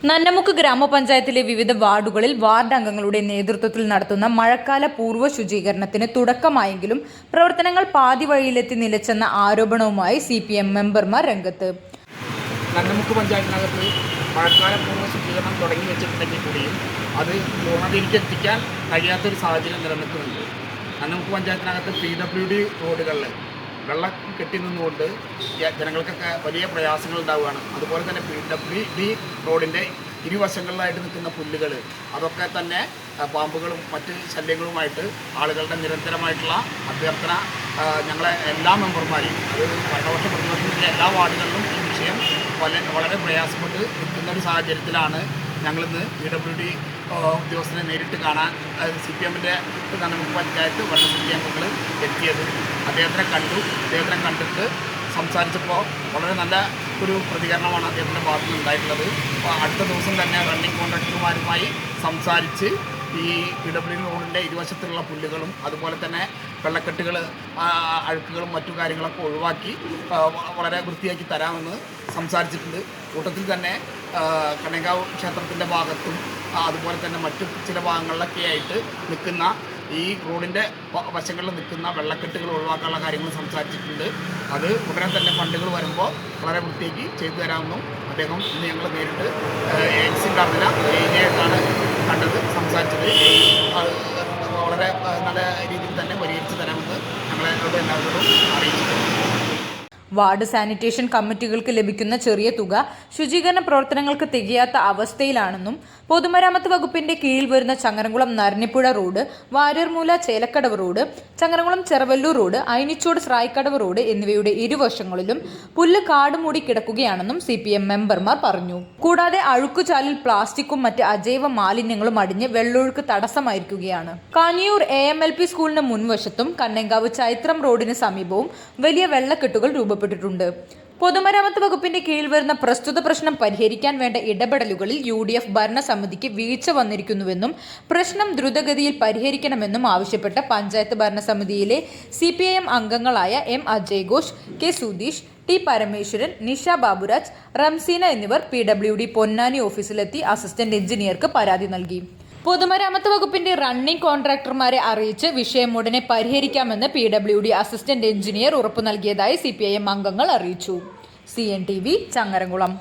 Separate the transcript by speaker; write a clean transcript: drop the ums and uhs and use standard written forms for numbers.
Speaker 1: നന്നമുക്ക് ഗ്രാമപഞ്ചായത്തിലെ വിവിധ വാർഡുകളിൽ വാർഡ് അംഗങ്ങളുടെ നേതൃത്വത്തിൽ നടത്തുന്ന മഴക്കാല പൂർവ്വ ശുചീകരണത്തിന് തുടക്കമായെങ്കിലും പ്രവർത്തനങ്ങൾ പാതി വഴിയിലെത്തി നിലച്ചെന്ന ആരോപണവുമായി CPM മെമ്പർമാർ രംഗത്ത്.
Speaker 2: നന്നമുക്ക് പഞ്ചായത്തിനകത്ത് മഴക്കാല പൂർവ്വ ശുചീകരണം തുടങ്ങി വെച്ചിട്ടുണ്ടെങ്കിൽ കൂടിയും അത് പൂർണ്ണതയിലേക്ക് എത്തിക്കാൻ കഴിയാത്തൊരു സാഹചര്യം നിലനിൽക്കുന്നുണ്ട്. നന്നമുക്ക് പഞ്ചായത്തിനകത്ത് PWD റോഡുകളിൽ വെള്ളം കെട്ടി നിന്നുകൊണ്ട് ജനങ്ങൾക്കൊക്കെ വലിയ പ്രയാസങ്ങൾ ഉണ്ടാവുകയാണ്. അതുപോലെ തന്നെ PWD റോഡിൻ്റെ ഇരുവശങ്ങളിലായിട്ട് നിൽക്കുന്ന പുല്ലുകൾ അതൊക്കെ തന്നെ പാമ്പുകളും മറ്റ് ശല്യങ്ങളുമായിട്ട് ആളുകളുടെ നിരന്തരമായിട്ടുള്ള അഭ്യർത്ഥന ഞങ്ങളെ എല്ലാ മെമ്പർമാരെയും അത് ഭരണപക്ഷ പ്രതിപക്ഷത്തിൻ്റെ എല്ലാ വാർഡുകളിലും ഈ വിഷയം വളരെ പ്രയാസപ്പെട്ട് നിൽക്കുന്ന ഒരു സാഹചര്യത്തിലാണ് ഞങ്ങളിന്ന് PWD ഉദ്യോഗസ്ഥനെ നേരിട്ട് കാണാൻ CPMൻ്റെ നന്നമുക്ക് പഞ്ചായത്ത് ഭരണസമിതി അംഗങ്ങൾ എത്തിയത്. അദ്ദേഹത്തിനെ കണ്ടിട്ട് സംസാരിച്ചപ്പോൾ വളരെ നല്ല ഒരു പ്രതികരണമാണ് അദ്ദേഹത്തിൻ്റെ ഭാഗത്തു നിന്ന് ഉണ്ടായിട്ടുള്ളത്. അടുത്ത ദിവസം തന്നെ റണ്ണിംഗ് കോൺട്രാക്ടർമാരുമായി സംസാരിച്ച് ഈ PWD റോഡിൻ്റെ ഇരുവശത്തുള്ള പുല്ലുകളും അതുപോലെ തന്നെ വെള്ളക്കെട്ടുകൾ അഴുക്കുകളും മറ്റു കാര്യങ്ങളൊക്കെ ഒഴിവാക്കി വളരെ വൃത്തിയാക്കി തരാമെന്ന് സംസാരിച്ചിട്ടുണ്ട്. കൂട്ടത്തിൽ തന്നെ കണ്ണങ്കാവ് ക്ഷേത്രത്തിൻ്റെ ഭാഗത്തും അതുപോലെ തന്നെ മറ്റു ചില ഭാഗങ്ങളിലൊക്കെ ആയിട്ട് നിൽക്കുന്ന ഈ റോഡിൻ്റെ വശങ്ങളിൽ നിൽക്കുന്ന വെള്ളക്കെട്ടുകൾ ഒഴിവാക്കാനുള്ള കാര്യങ്ങൾ സംസാരിച്ചിട്ടുണ്ട്. അത് ഉടനെ തന്നെ ഫണ്ടുകൾ വരുമ്പോൾ വളരെ വൃത്തിയാക്കി ചെയ്തു തരാമെന്നും അദ്ദേഹം ഇന്ന് ഞങ്ങൾ നേരിട്ട് എക്സിൻ കാർഡില ഏരിയയായിട്ടാണ് കണ്ടത്, സംസാരിച്ചത്. വളരെ നല്ല രീതിയിൽ തന്നെ പരിഹരിച്ച് തരാമെന്ന് ഞങ്ങളോട് എല്ലാവരോടും അറിയിച്ചിട്ടുണ്ട്.
Speaker 1: വാർഡ് സാനിറ്റേഷൻ കമ്മിറ്റികൾക്ക് ലഭിക്കുന്ന ചെറിയ തുക ശുചീകരണ പ്രവർത്തനങ്ങൾക്ക് തികയാത്ത അവസ്ഥയിലാണെന്നും പൊതുമരാമത്ത് വകുപ്പിന്റെ കീഴിൽ വരുന്ന Changaramkulam Naranipuzha road, Variyarmoola Chelakkadavu road, Changaramkulam Cheravallur road, Ayinichode Sraykkadavu road എന്നിവയുടെ ഇരുവശങ്ങളിലും പുല്ല് കാട് മൂടി കിടക്കുകയാണെന്നും CPM മെമ്പർമാർ പറഞ്ഞു. കൂടാതെ അഴുക്കുചാലിൽ പ്ലാസ്റ്റിക്കും മറ്റ് അജൈവ മാലിന്യങ്ങളും അടിഞ്ഞ് വെള്ളൊഴുക്ക് തടസ്സമായിരിക്കുകയാണ്. കാഞ്ഞിയൂർ AMLP സ്കൂളിന് മുൻവശത്തും കണ്ണങ്കാവ് ചൈത്രം റോഡിന് സമീപവും വലിയ വെള്ളക്കെട്ടുകൾ രൂപപ്പെട്ടിട്ടുണ്ട്. പൊതുമരാമത്ത് വകുപ്പിന്റെ കീഴിൽ വരുന്ന പ്രസ്തുത പ്രശ്നം പരിഹരിക്കാൻ വേണ്ട ഇടപെടലുകളിൽ UDF ഭരണസമിതിക്ക് വീഴ്ച വന്നിരിക്കുന്നുവെന്നും പ്രശ്നം ദ്രുതഗതിയിൽ പരിഹരിക്കണമെന്നും ആവശ്യപ്പെട്ട പഞ്ചായത്ത് ഭരണസമിതിയിലെ CPIM അംഗങ്ങളായ M Ajay Ghosh, K Sudheesh, T Parameswaran, Nisha Baburaj, Ramseena എന്നിവർ PWD പൊന്നാനി ഓഫീസിലെത്തി അസിസ്റ്റന്റ് എഞ്ചിനീയർക്ക് പരാതി നൽകി. പൊതുമരാമത്ത് വകുപ്പിന്റെ റണ്ണിംഗ് കോൺട്രാക്ടർമാരെ അറിയിച്ച് വിഷയം ഉടനെ പരിഹരിക്കാമെന്ന് PWD അസിസ്റ്റന്റ് എഞ്ചിനീയർ ഉറപ്പു നൽകിയതായി CPIM അംഗങ്ങൾ അറിയിച്ചു. CNTV ചങ്ങരംകുളം.